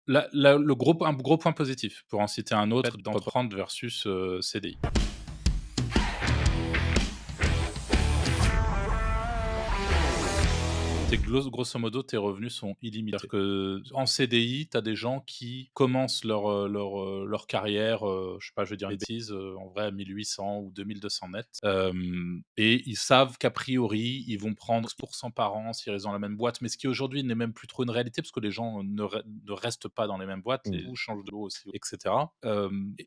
Un gros point positif, pour en citer un autre, d'entreprendre versus CDI. Grosso modo, tes revenus sont illimités. C'est-à-dire qu'en CDI, tu as des gens qui commencent leur carrière, je sais pas, je vais dire une bêtise, en vrai à 1 800 ou 2 200 net, et ils savent qu'a priori, ils vont prendre 10 par an s'ils restent dans la même boîte, mais ce qui aujourd'hui n'est même plus trop une réalité parce que les gens ne restent pas dans les mêmes boîtes, les Mmh. coûts changent de haut aussi et cetera.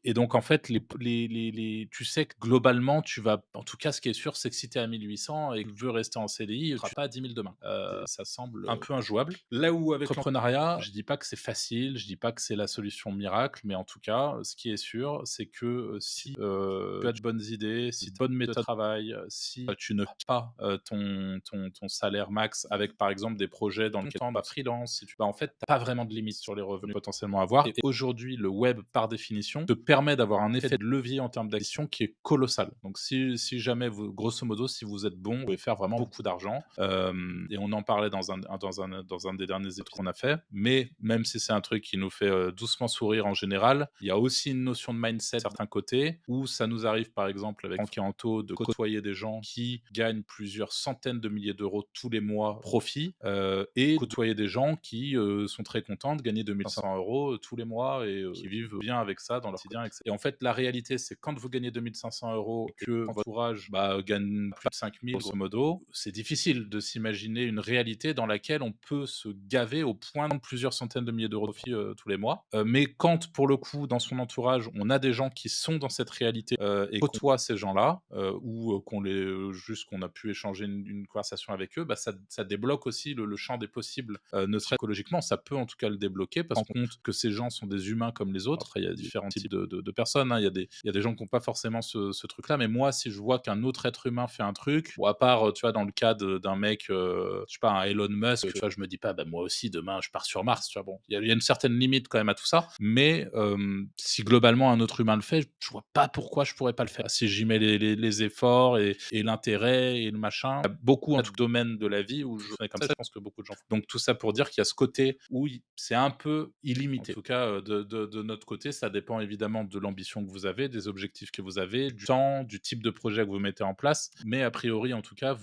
Et donc en fait, tu sais que globalement, tu vas en tout cas, ce qui est sûr, c'est que si tu es à 1 800 et que tu veux rester en CDI, tu seras pas à 10 000 demain. Ça semble un peu injouable. Là où avec l'entrepreneuriat, je dis pas que c'est facile, je dis pas que c'est la solution miracle, mais en tout cas, ce qui est sûr, c'est que, si, tu as de bonnes idées, si tu as une bonne méthode de travail, si, tu ne pas, ton salaire max avec, par exemple, des projets dans lesquels tu vas freelance, si tu en fait, tu pas vraiment de limite sur les revenus potentiellement à avoir et aujourd'hui, le web, par définition, te permet d'avoir un effet de levier en termes d'acquisition qui est colossal. Donc si jamais vous grosso modo, si vous êtes bon, vous pouvez faire vraiment beaucoup d'argent, et on en parlait dans un des derniers épisodes qu'on a fait, mais même si c'est un truc qui nous fait, doucement sourire en général, il y a aussi une notion de mindset de certains côtés, où ça nous arrive par exemple avec Franck et Anto de côtoyer des gens qui gagnent plusieurs centaines de milliers d'euros tous les mois profit, et côtoyer des gens qui, sont très contents de gagner 2 500 € tous les mois et qui vivent bien avec ça dans leur quotidien et en fait, la réalité, c'est quand vous gagnez 2 500 € et que votre entourage, gagne plus de 5 000 grosso modo, c'est difficile de s'imaginer une réalité dans laquelle on peut se gaver au point de plusieurs centaines de milliers d'euros de profit, tous les mois. Mais quand, pour le coup, dans son entourage, on a des gens qui sont dans cette réalité, et côtoient ces gens-là, ou juste qu'on a pu échanger une conversation avec eux, ça débloque aussi le champ des possibles, ne serait-ce qu'écologiquement, ça peut en tout cas le débloquer parce qu'on rend compte que ces gens sont des humains comme les autres. Il y a différents types de personnes, hein. Il y a des gens qui n'ont pas forcément ce truc-là, mais moi, si je vois qu'un autre être humain fait un truc, ou à part, tu vois, dans le cas d'un mec, je sais pas, un Elon Musk, tu vois, je me dis pas: «Bah, moi aussi demain je pars sur Mars», tu vois? Bon, il y a une certaine limite quand même à tout ça, mais si globalement un autre humain le fait, je vois pas pourquoi je pourrais pas le faire. Si j'y mets les efforts et l'intérêt et le machin, il y a beaucoup en tout domaine de la vie où je fais comme ça, je pense que beaucoup de gens font. Donc tout ça pour dire qu'il y a ce côté où c'est un peu illimité. En tout cas, de notre côté, ça dépend évidemment de l'ambition que vous avez, des objectifs que vous avez, du temps, du type de projet que vous mettez en place. Mais a priori, en tout cas,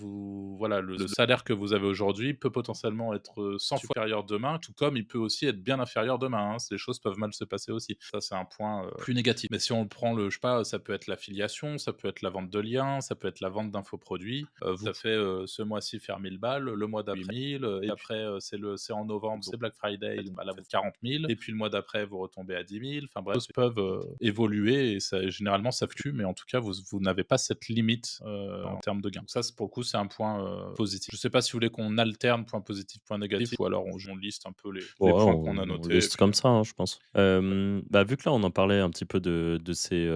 voilà, le salaire que vous avez aujourd'hui peut potentiellement être 100 fois supérieur demain, tout comme il peut aussi être bien inférieur demain, hein. Les choses peuvent mal se passer aussi. Ça, c'est un point plus négatif. Mais si on le prend, je sais pas, ça peut être l'affiliation, ça peut être la vente de liens, ça peut être la vente d'infoproduits. Ça fait ce mois-ci faire 1 000 balles, le mois d'après 8 000, et après c'est en novembre, donc c'est Black Friday, donc là vous faites 40 000, et puis le mois d'après vous retombez à 10 000. Enfin bref, les choses peuvent évoluer et généralement ça fluctue, mais en tout cas vous n'avez pas cette limite en termes de gains. Donc ça, pour le coup, c'est un point positif. Je sais pas si vous voulez qu'on alterne point positif, point négatif, ou alors on liste un peu les Ouais, points qu'on a on notés. Et liste puis, comme ça, hein, je pense. Vu que là, on en parlait un petit peu de ces,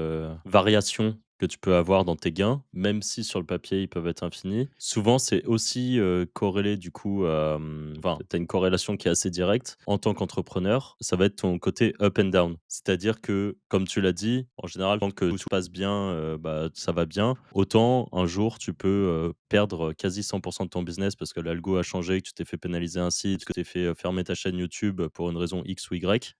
variations que tu peux avoir dans tes gains, même si sur le papier, ils peuvent être infinis. Souvent, c'est aussi, corrélé du coup, enfin, tu as une corrélation qui est assez directe. En tant qu'entrepreneur, ça va être ton côté up and down. C'est-à-dire que, comme tu l'as dit, en général, tant que tout passe bien, ça va bien. Autant un jour, tu peux, perdre quasi 100 de ton business parce que l'algo a changé, que tu t'es fait pénaliser un site, que tu t'es fait, fermer ta chaîne YouTube pour une raison X ou Y,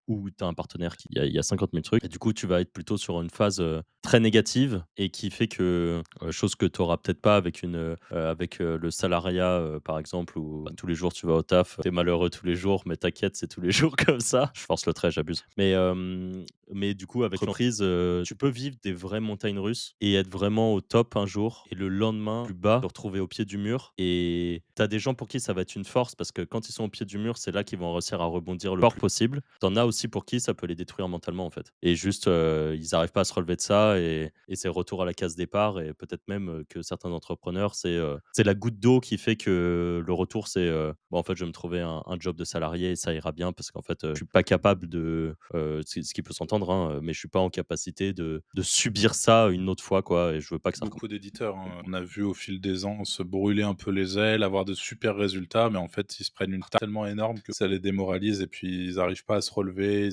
ou tu as un partenaire qui il y a 50 000 trucs et du coup, tu vas être plutôt sur une phase, très négative et qui fait que, chose que tu auras peut-être pas avec le salariat, par exemple, où, tous les jours tu vas au taf, tu es malheureux tous les jours, mais t'inquiète, c'est tous les jours comme ça. Je force le trait, j'abuse. Mais du coup, avec l'entreprise, tu peux vivre des vraies montagnes russes et être vraiment au top un jour et le lendemain, plus bas, te retrouver au pied du mur. Et tu as des gens pour qui ça va être une force parce que quand ils sont au pied du mur, c'est là qu'ils vont réussir à rebondir le plus possible. Tu en as aussi pour qui ça peut les détruire mentalement, en fait. Et juste, ils n'arrivent pas à se relever de ça et c'est retour à la case départ et peut-être même, que certains entrepreneurs, c'est la goutte d'eau qui fait que le retour, c'est, «Bon, en fait, je vais me trouver un job de salarié et ça ira bien parce qu'en fait, je suis pas capable de» ce qui peut s'entendre comprendre, hein, mais je suis pas en capacité de subir ça une autre fois, quoi, et je veux pas que ça recommence. Beaucoup d'éditeurs, hein, on a vu au fil des ans se brûler un peu les ailes, avoir de super résultats, mais en fait, ils se prennent une tarte tellement énorme que ça les démoralise et puis ils arrivent pas à se relever,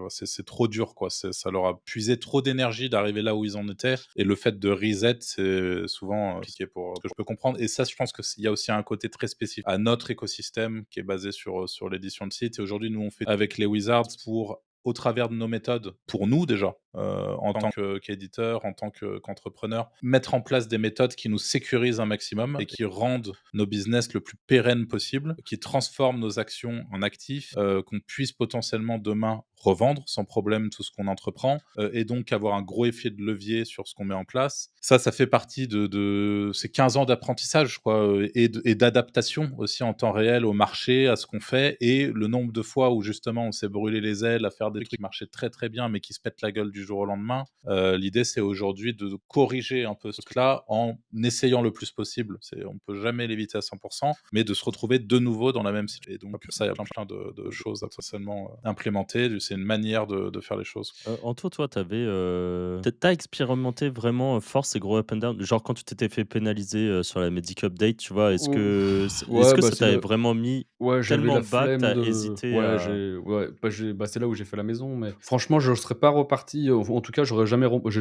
c'est trop dur, quoi. Ça leur a puisé trop d'énergie d'arriver là où ils en étaient et le fait de reset, c'est souvent, compliqué pour ce que je peux comprendre et ça, je pense qu'il y a aussi un côté très spécifique à notre écosystème qui est basé sur l'édition de sites et aujourd'hui, nous, on fait avec les Wizards pour au travers de nos méthodes, pour nous déjà, en tant qu'éditeur, en tant qu'entrepreneur, mettre en place des méthodes qui nous sécurisent un maximum et qui rendent nos business le plus pérenne possible, qui transforment nos actions en actifs, qu'on puisse potentiellement demain revendre sans problème tout ce qu'on entreprend, et donc avoir un gros effet de levier sur ce qu'on met en place. Ça fait partie de ces 15 ans d'apprentissage, je crois, et d'adaptation aussi en temps réel au marché, à ce qu'on fait et le nombre de fois où justement on s'est brûlé les ailes à faire des trucs qui marchaient très, très bien, mais qui se pètent la gueule du jour au lendemain. L'idée, c'est aujourd'hui de corriger un peu ce truc-là en essayant le plus possible. On peut jamais l'éviter à 100 mais de se retrouver de nouveau dans la même situation et donc pour ça, il y a plein de choses à potentiellement, implémenter. C'est une manière de faire les choses. Anto, toi, tu expérimenté vraiment, force et gros up and down? Genre quand tu t'étais fait pénaliser, sur la Medic Update, tu vois? Ouf, Est-ce ouais, que bah, ça c'est t'avait le vraiment mis ouais, j'avais tellement la bas que flemme tu de hésité ouais, à c'est là où j'ai fait la maison, mais franchement, je serais pas reparti, en tout cas, j'ai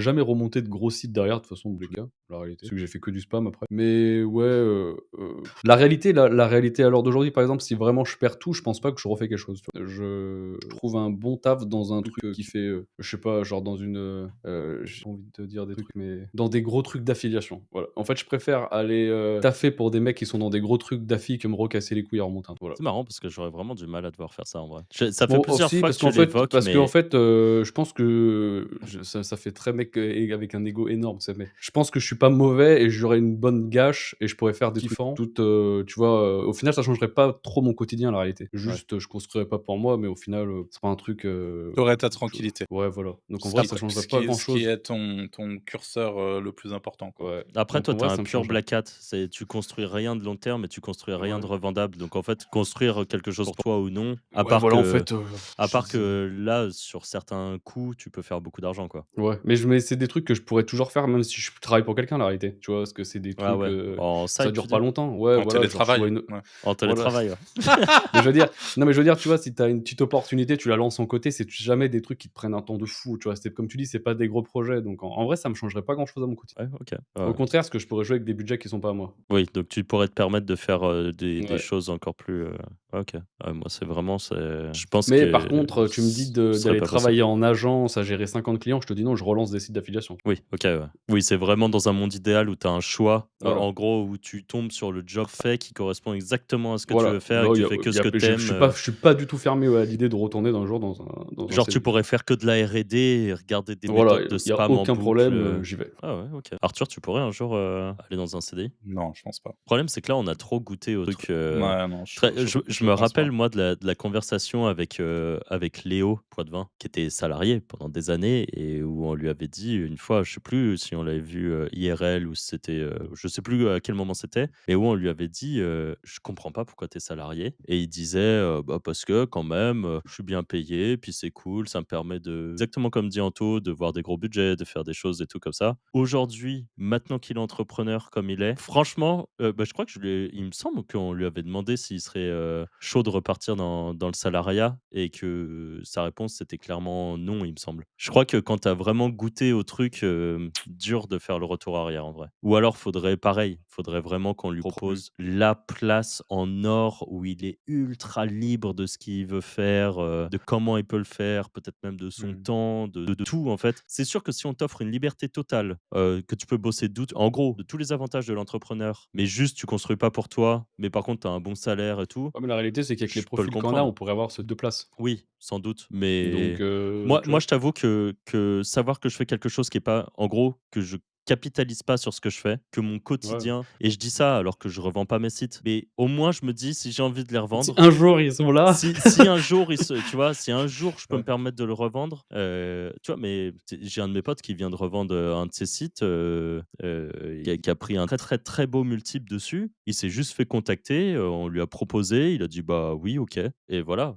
jamais remonté de gros sites derrière, de toute façon, les gars, la réalité. Parce que j'ai fait que du spam après. Mais ouais, la réalité à l'heure d'aujourd'hui, par exemple, si vraiment je perds tout, je pense pas que je refais quelque chose, tu vois? Je trouve un bon taf dans un truc, qui fait, je sais pas, genre dans une, j'ai envie de te dire des trucs, mais dans des gros trucs d'affiliation, voilà. En fait, je préfère aller, taffer pour des mecs qui sont dans des gros trucs d'affi que me recasser les couilles à remonter un voilà. c'est marrant parce que j'aurais vraiment du mal à devoir faire ça en vrai. Ça fait Bon, plusieurs aussi fois que parce tu qu'en fait l'évoques, mais je pense que ça fait très mec, avec un ego énorme, ça, mais je pense que je suis pas mauvais et j'aurais une bonne gâche et je pourrais faire des trucs différents tout, tu vois? Au final, ça changerait pas trop mon quotidien, la réalité. ouais. Juste, je construirais pas pour moi, mais au final, c'est pas un truc, Tu aurais ta je tranquillité. ouais, voilà. Donc en C'est vrai, ça après changerait pas ce qui grand-chose. est ton curseur, le plus important, quoi. Ouais. Après, Donc toi, en tu as vrai, un ça me pur changerait black hat. Tu construis rien de long terme et tu construis rien de ouais. revendable. Donc, en fait, construire quelque chose pour toi ou non, Ouais, voilà, en fait, à part que là, sur certains coups, tu peux faire beaucoup d'argent, quoi. ouais, mais c'est des trucs que je pourrais toujours faire même si je travaille pour quelqu'un, la réalité, tu vois? Parce que c'est des Ah trucs, ouais, en ça side, tu dure pas dis? longtemps. Ouais, En voilà, genre je télétravail, vois une ouais. En voilà. télétravail, ouais. Mais je veux dire non, mais je veux dire, tu vois, si tu as une petite opportunité, tu la lances en côté, c'est jamais des trucs qui te prennent un temps de fou, tu vois? C'est comme tu dis, c'est pas des gros projets, donc en vrai, ça me changerait pas grand chose à mon quotidien. Ouais, OK. Ouais, Au ouais. contraire, parce que je pourrais jouer avec des budgets qui sont pas à moi. Oui, donc tu pourrais te permettre de faire, des Ouais. choses encore plus, OK. Ouais, moi, je pense Mais par que contre, tu me dis ce serait d'aller pas possible. travailler en agence à gérer 50 clients, je te dis: «Non, je relance des sites d'affiliation». Oui, OK, ouais. Oui, c'est vraiment dans un monde idéal où tu as un choix, Voilà. en gros, où tu tombes sur le job fait qui correspond exactement à ce que tu veux Voilà, faire et là, que il y tu a fais que il y ce a que je t'aimes. je suis pas du tout fermé, ouais, à l'idée de retourner d'un jour dans un Genre, tu CDI. pourrais faire que de la R&D et regarder des Voilà, méthodes de il y a spam en aucun boucle, problème, j'y vais. Ah ouais, OK. Arthur, tu pourrais un jour, aller dans un CDI? Non, je pense pas. Le problème, c'est que là, on a trop goûté au truc, Ouais, non, très je je me pense rappelle, pas. moi, de la conversation avec Léo Poitvin, qui était salarié pendant des années et où on lui avait dit une fois, je sais plus si on l'avait vu, IRL ou si c'était, je sais plus à quel moment c'était, mais où on lui avait dit, «Je comprends pas pourquoi tu es salarié» et il disait, «Bah, parce que quand même, je suis bien payé, puis c'est cool, ça me permet de» exactement comme dit Anto, de voir des gros budgets, de faire des choses et tout comme ça. Aujourd'hui, maintenant qu'il est entrepreneur comme il est, franchement, bah, je crois que il me semble qu'on lui avait demandé s'il serait, chaud de repartir dans le salariat et que sa réponse c'était clairement non, il me semble. Je crois que quand tu as vraiment goûté au truc, dur de faire le retour arrière en vrai. Ou alors faudrait vraiment qu'on lui propose la place en or où il est ultra libre de ce qu'il veut faire, de comment il peut le faire, peut-être même de son Mmh. temps, de tout en fait. C'est sûr que si on t'offre une liberté totale, que tu peux bosser en gros, de tous les avantages de l'entrepreneur, mais juste tu construis pas pour toi, mais par contre tu as un bon salaire et tout, Ouais, mais la réalité, c'est qu'avec les je peux le profils qu'on a, on comprendre. pourrait avoir ce 2 places. Oui, sans doute, Donc mais moi tu moi vois? je t'avoue que savoir que je fais quelque chose qui est pas en gros, capitalise pas sur ce que je fais, que mon Ouais. quotidien et je dis ça alors que je revends pas mes sites, mais au moins je me dis si j'ai envie de les Si revendre, un jour ils sont là. si un jour tu vois, si un jour je peux me Ouais. permettre de le revendre, tu vois? Mais j'ai un de mes potes qui vient de revendre, un de ses sites, qui a pris un très, très, très beau multiple dessus. Il s'est juste fait contacter, on lui a proposé, il a dit: «Bah oui, OK» et voilà.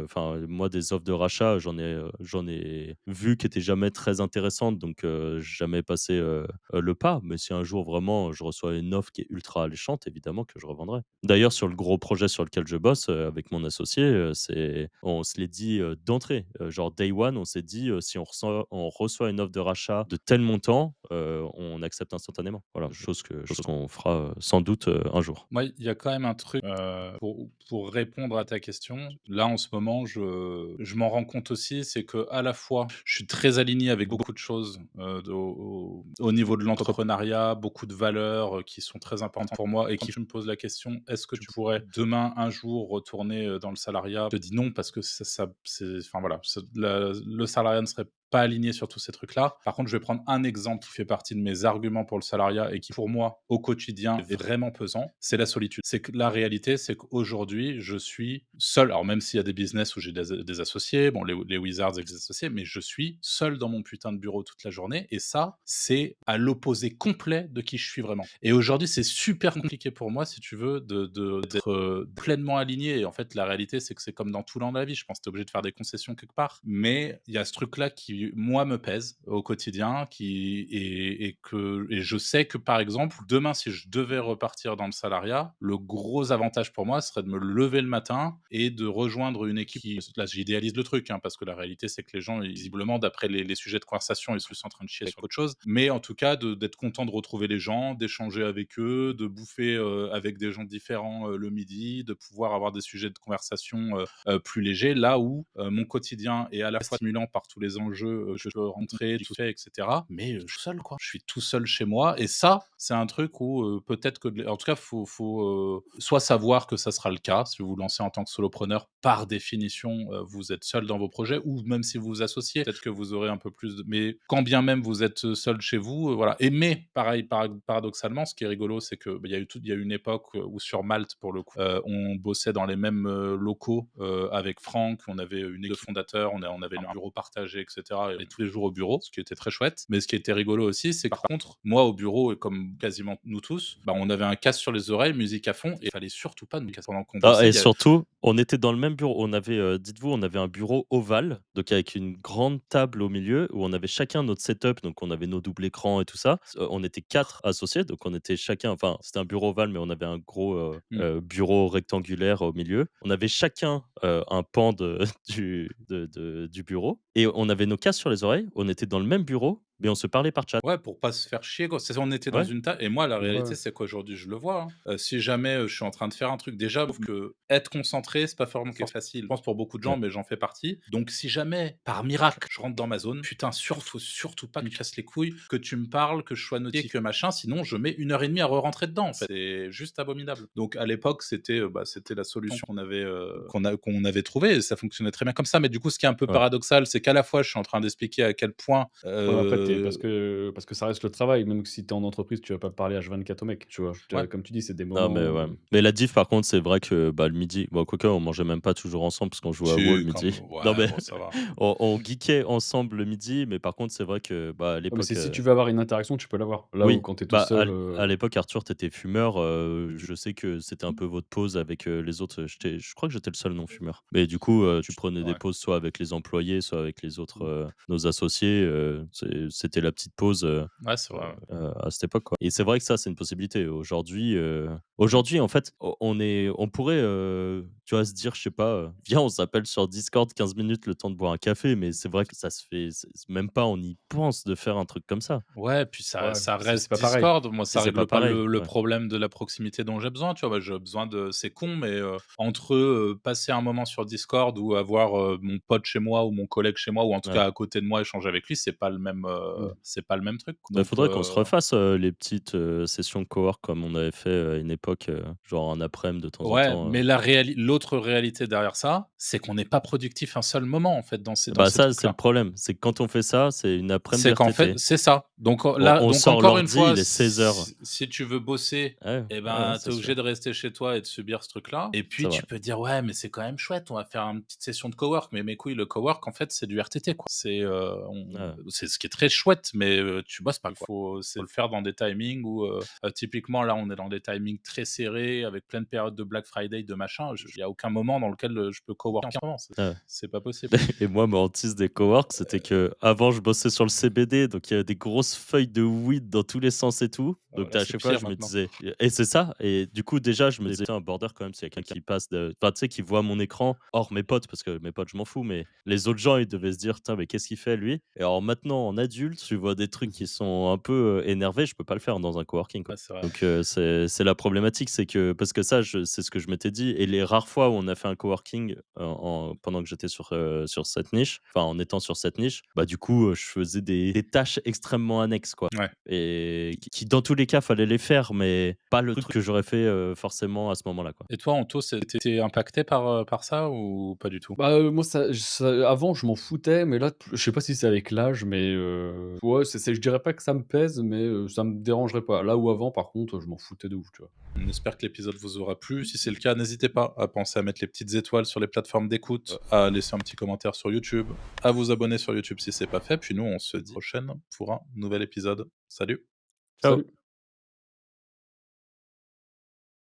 Enfin, moi des offres de rachat, j'en ai vu qui étaient jamais très intéressantes donc j'ai jamais passé, le pas. Mais si un jour vraiment je reçois une offre qui est ultra alléchante, évidemment que je revendrai. D'ailleurs, sur le gros projet sur lequel je bosse, avec mon associé, on se l'est dit, d'entrée, genre day one, on s'est dit, si on reçoit une offre de rachat de tel montant, on accepte instantanément. Voilà, chose qu'on fera, sans doute, un jour. Moi, il y a quand même un truc, pour répondre à ta question. Là, en ce moment, je m'en rends compte aussi, c'est que à la fois, je suis très aligné avec beaucoup de choses, au niveau de l'entrepreneuriat, beaucoup de valeurs, qui sont très importantes pour moi et qui je me pose la question: «Est-ce que tu pourrais demain, un jour, retourner, dans le salariat?» Je te dis: «Non» parce que c'est enfin voilà, le salariat ne serait pas aligné sur tous ces trucs-là. Par contre, je vais prendre un exemple qui fait partie de mes arguments pour le salariat et qui, pour moi, au quotidien, est vraiment pesant, c'est la solitude. C'est que la réalité, c'est qu'aujourd'hui, je suis seul. Alors, même s'il y a des business où j'ai des associés, bon, les Wizards avec des associés, mais je suis seul dans mon putain de bureau toute la journée. Et ça, c'est à l'opposé complet de qui je suis vraiment. Et aujourd'hui, c'est super compliqué pour moi, si tu veux, d'être pleinement aligné. Et en fait, la réalité, c'est que c'est comme dans tout dans la vie. Je pense que tu es obligé de faire des concessions quelque part. Mais il y a ce truc-là qui, moi, me pèse au quotidien, et je sais que, par exemple, demain, si je devais repartir dans le salariat, le gros avantage pour moi serait de me lever le matin et de rejoindre une équipe là, j'idéalise le truc, hein, parce que la réalité, c'est que les gens, visiblement, d'après les sujets de conversation, ils sont plus en train de chier sur autre chose. Mais en tout cas, d'être content de retrouver les gens, d'échanger avec eux, de bouffer avec des gens différents le midi, de pouvoir avoir des sujets de conversation plus légers, là où mon quotidien est à la fois stimulant par tous les enjeux que je peux rentrer, tout fait, etc. Mais je suis seul, quoi. Je suis tout seul chez moi. Et ça, c'est un truc où peut-être que, en tout cas, faut soit savoir que ça sera le cas. Si vous vous lancez en tant que solopreneur, par définition, vous êtes seul dans vos projets, ou même si vous vous associez, peut-être que vous aurez un peu plus de. Mais quand bien même vous êtes seul chez vous, voilà. Et mais, pareil, paradoxalement, ce qui est rigolo, c'est que il y a eu une époque où sur Malte, pour le coup, on bossait dans les mêmes locaux avec Franck. On avait une équipe de fondateurs, on avait un bureau partagé, etc. Et on allait tous les jours au bureau, ce qui était très chouette. Mais ce qui était rigolo aussi, c'est que par contre, moi au bureau, et comme quasiment nous tous, bah, on avait un casque sur les oreilles, musique à fond, et il fallait surtout pas nous casser pendant qu'on Ah, bossait. et surtout, on était dans le même bureau. On avait, dites-vous, on avait un bureau ovale, donc avec une grande table au milieu où on avait chacun notre setup, donc on avait nos doubles écrans et tout ça. On était 4 associés, donc on était chacun, enfin, c'était un bureau ovale, mais on avait un gros, bureau rectangulaire au milieu. On avait chacun, un pan du bureau et on avait nos casques sur les oreilles. On était dans le même bureau, mais on se parlait par chat. Ouais, pour pas se faire chier, quoi. C'est ça, on était dans Ouais. une table. Et moi, la réalité, Ouais. c'est qu'aujourd'hui, je le vois, hein. Si jamais je suis en train de faire un truc, déjà, je trouve que être concentré, c'est pas forcément quelque chose de facile. Je pense pour beaucoup de gens, Ouais. mais j'en fais partie. Donc, si jamais, par miracle, je rentre dans ma zone, putain, faut surtout pas que tu me casses les couilles, que tu me parles, que je sois notifié, que machin. Sinon, je mets 1 heure et demie à re-rentrer dedans, en fait. C'est juste abominable. Donc, à l'époque, c'était la solution qu'on avait trouvée. Et ça fonctionnait très bien comme ça. Mais du coup, ce qui est un peu Ouais. paradoxal, c'est qu'à la fois, je suis en train d'expliquer à quel point. Ouais, mais après, parce que ça reste le travail. Même si tu es en entreprise, tu vas pas parler H24 au mec, tu vois? Ouais. Comme tu dis, c'est des Non, moments mais ouais. où Mais la diff, par contre, c'est vrai que bah, le midi, bon, quoique, on mangeait même pas toujours ensemble parce qu'on jouait à WoW le Si, quand midi. même. Non, Ouais, mais bon, ça va. on geekait ensemble le midi, mais par contre, c'est vrai que bah, à ouais, mais l'époque. c'est si tu veux avoir une interaction, tu peux l'avoir. Là où Oui, quand tu es tout bah, seul, à l'époque, Arthur, tu étais fumeur. Je sais que c'était un peu votre pause avec les autres. Je crois que j'étais le seul non-fumeur. Mais du coup, tu prenais des Ouais. pauses soit avec les employés, soit avec les autres, nos associés. C'était la petite pause. Ouais, c'est vrai, ouais. À cette époque, quoi. Et c'est vrai que ça, c'est une possibilité. Aujourd'hui, en fait, on pourrait, tu vois, se dire, je sais pas, viens, on s'appelle sur Discord 15 minutes le temps de boire un café, mais c'est vrai que ça se fait, même pas on y pense de faire un truc comme ça. Ouais, puis ça ouais, ça c'est reste pas pareil. Discord. Moi, C'est ça c'est pas règle pas pareil. le Ouais. problème de la proximité dont j'ai besoin, tu vois? Moi, j'ai besoin de c'est con, mais entre, passer un moment sur Discord ou avoir, mon pote chez moi ou mon collègue chez moi, ou en tout Ouais. cas à côté de moi, échanger avec lui, c'est pas le même, c'est pas le même truc. Bah, Donc, faudrait qu'on se refasse les petites sessions cowork comme on avait fait à une époque, genre un après-midi de temps en ouais, temps. mais l'autre réalité derrière ça, c'est qu'on n'est pas productif un seul moment, en fait, dans dans Bah ces ça, c'est le trucs-là. problème. C'est que quand on fait ça, c'est une après-midi C'est qu'en fait, VRTT. c'est ça. Donc On, là, on donc sort encore une l'ordi, fois, il est 16 h. si tu veux bosser, Ouais, eh ouais, ben, tu c'est es sûr. obligé de rester chez toi et de subir ce truc-là. Et C'est puis vrai. tu peux dire ouais, mais c'est quand même chouette, on va faire une petite session de cowork. Mais mes couilles, le cowork, en fait, c'est du RTT, quoi. Ouais. C'est ce qui est très chouette, mais tu bosses pas, quoi. Faut le faire dans des timings où typiquement là, on est dans des timings très serrés avec plein de périodes de Black Friday, de machin. Il y a aucun moment dans lequel je peux coworker en ce moment. Ouais. C'est pas possible. Et moi, mon hantise des coworks, c'était que avant je bossais sur le CBD, donc il y avait des grosses feuilles de weed dans tous les sens et tout. Donc Voilà, à c'est chaque fois, pire je me maintenant. disais, et c'est ça. Et du coup, déjà, je me disais, un border quand même, s'il y a quelqu'un qui passe, enfin, tu sais, qui voit mon écran, hors mes potes, parce que mes potes, je m'en fous, mais les autres gens, ils devaient se dire, putain, mais qu'est-ce qu'il fait lui? Et alors maintenant, en adulte, tu vois des trucs qui sont un peu énervés, je peux pas le faire dans un coworking, quoi. Ouais, c'est vrai. Donc c'est la problématique, c'est que parce que ça, c'est ce que je m'étais dit. Et les rares fois où on a fait un coworking pendant que j'étais sur cette niche, enfin en étant sur cette niche, bah du coup, je faisais des tâches extrêmement annexes, quoi. Ouais. Et qui, dans tous les cas, fallait les faire, mais pas le truc que j'aurais fait forcément à ce moment-là, quoi. Et toi, Anto, t'étais impacté par ça ou pas du tout? Bah, moi avant je m'en foutais, mais là, je sais pas si c'est avec l'âge, mais ouais, je dirais pas que ça me pèse, mais ça me dérangerait pas. Là où avant, par contre, je m'en foutais de ouf, tu vois? On espère que l'épisode vous aura plu. Si c'est le cas, n'hésitez pas à penser à mettre les petites étoiles sur les plateformes d'écoute, à laisser un petit commentaire sur YouTube, à vous abonner sur YouTube si c'est pas fait. Puis nous, on se dit à la prochaine pour un nouvel épisode. Salut! Ciao. Salut.